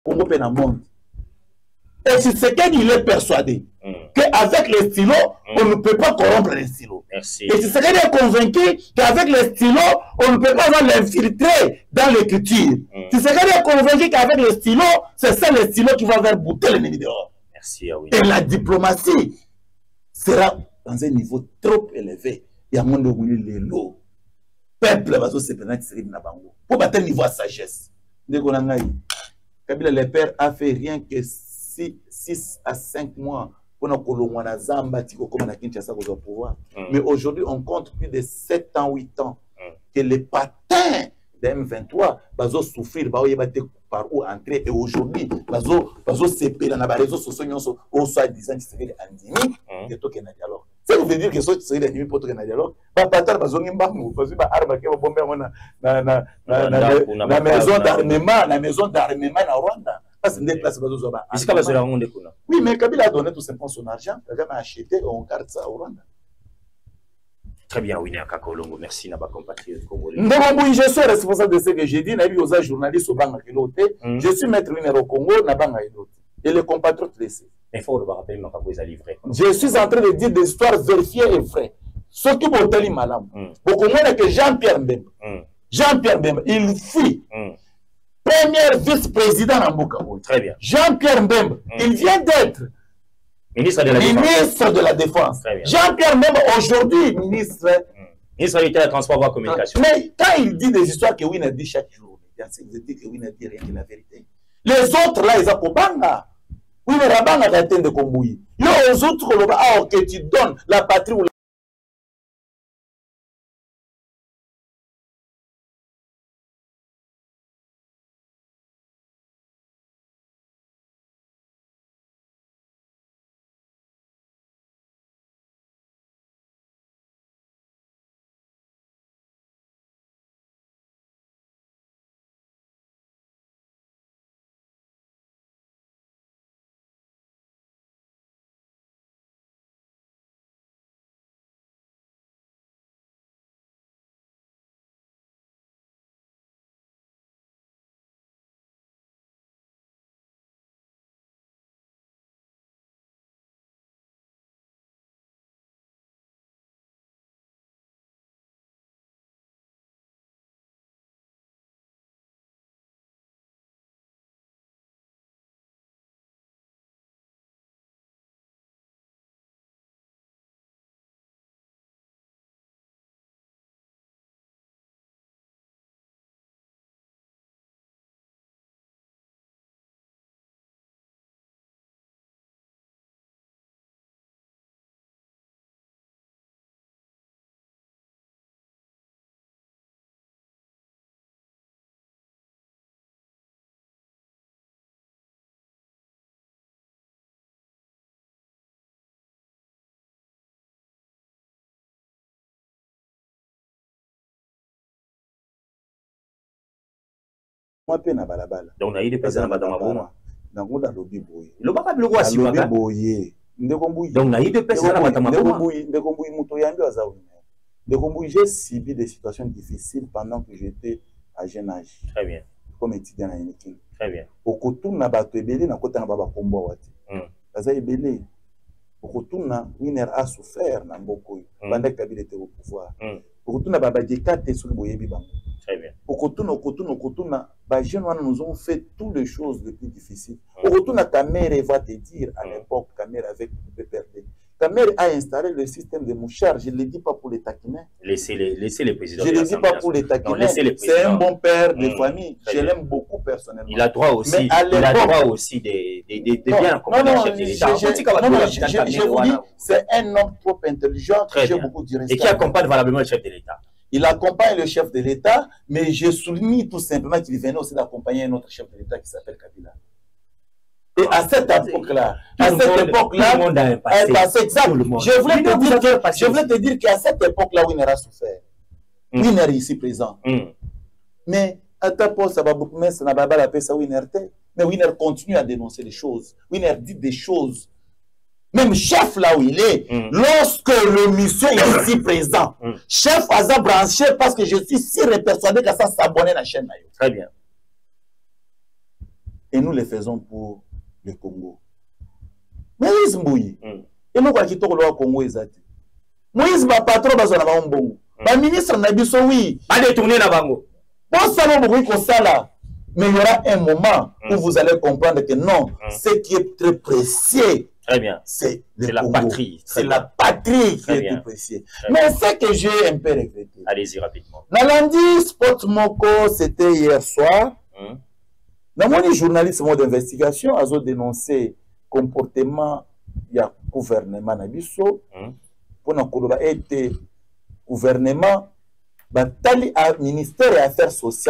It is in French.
Congo pe na monde. Et c'est ce qu'il est persuadé qu'avec les stylos, on ne peut pas corrompre les stylos. Merci. Et c'est ce qu'il est convaincu qu'avec les stylos, on ne peut pas l'infiltrer dans l'écriture. C'est ce qu'il est convaincu qu'avec les stylos, c'est ça les stylos qui vont faire bouter l'ennemi dehors. Merci. Ah oui. Et la diplomatie sera dans un niveau trop élevé. Il y a monde où il est lourd. Peuple va se prendre na bango. Pour battre le niveau de sagesse. Kabila le père a fait rien que 6 à 5 mois pour nous colomber na Zamba tiko comme na Kinshasa au pouvoir. Mais aujourd'hui on compte plus de 7 ans 8 ans que les patins de M23 bazo souffrir ba oyebate par où entrer et aujourd'hui bazo séparer na ba réseaux sociaux nyonso au soi-disant que c'est endémique et to que na dialogue. Ça veut dire que c'est endémique pour to que na dialogue. Ba patins bazo ngimbangu parce que ba arme ke ba bomber na maison d'armement na Rwanda. Parce que des places bazo ba. Oui, mais Kabila a donné tout simplement son argent, il a acheté et on garde ça au Rwanda. Très bien, Winner Kakolongo, merci Naba compatriote congolais. Je suis responsable de ce que j'ai dit, je suis journaliste au Banga Kiloté, je suis maître Winner au Congo, Nabanga Kiloté. Et les compatriotes laissés. Il faut le rappeler, Makabouza livré. Je suis en train de dire des histoires vérifiées et vraies. Ce qui m'a dit madame, au Congo, c'est que Jean-Pierre Mbemba, il fuit. Premier vice-président en Bokabo. Très bien. Jean-Pierre Mbemba, il vient d'être ministre de la Défense. Jean-Pierre Mbemba, aujourd'hui, ministre de la Transport et de la Communication. Mais quand il dit des histoires que Winner dit chaque jour, vous dites que Winner dit rien que la vérité. Les autres là, ils ont Banga. Winner a Banga d'atteindre de Kombouyi. Les autres, que tu donnes la patrie ou na balabala. Donc, on a eu des personnes dans ma bombe. Donc, on a lobby boy. Le papa le roi Simaka. Donc, on a eu des personnes dans ma bombe. J'ai subi des situations difficiles pendant que j'étais à jeune âge. Très bien. Comme étudiant à Yenikin. Très bien. Au Kotoum, na bato ebele na kota na baba kombo wati. Baza ebele. Au Kotoum, Winner a souffert na mboko. Pendant que Kabila était au pouvoir. Au Kotoum, na baba dekate sur le boyebi bango. Très bien. Au Kotoum, les jeunes nous ont fait toutes les choses les plus difficiles. Au Kotoum, Kamere va te dire à l'époque, Kamere avec PPRD. Kamere a installé le système de mouchard. Je ne le dis pas pour les taquiner. Laissez les présidents. Je ne le dis pas pour les taquiner. C'est un bon père de famille. Je l'aime beaucoup personnellement. Il a droit aussi, de bien accompagner le chef de l'État. Je vous dis, c'est un homme trop intelligent. J'ai beaucoup de respect. Et qui accompagne valablement le chef de l'État. Il accompagne le chef de l'État, mais je souligne tout simplement qu'il venait aussi d'accompagner un autre chef de l'État qui s'appelle Kabila. Et à cette époque-là, je voulais te dire qu'à cette époque-là, Winner a souffert. Winner est ici présent. Mais à ta poste, ça va beaucoup, mais ça n'a pas la paix, ça Winner. Mais Winner continue à dénoncer les choses. Winner dit des choses. Même chef là où il est, lorsque le monsieur est ici présent, chef a branché parce que je suis si persuadé que ça s'abonne à la chaîne. Très bien. et nous les faisons pour le Congo. Moïse Mbouyi, et nous, qui tourne le Congo, exact. Moïse, ma patron, bazana ba mbongo. Ba ministre na biso, oui. Pas détourner la bango. Bon, ça va beaucoup comme ça là. Mais il y aura un moment où vous allez comprendre que non, ce qui est très précieux, très bien, c'est la patrie. C'est la patrie qui est très précieux. Mais ce que j'ai un peu regretté. Allez-y rapidement. Nalandi Spot Moko, c'était hier soir. Dans mon journaliste d'investigation, a dénoncé le comportement du gouvernement Nabiso. Pour nous, été gouvernement, ministère des Affaires sociales.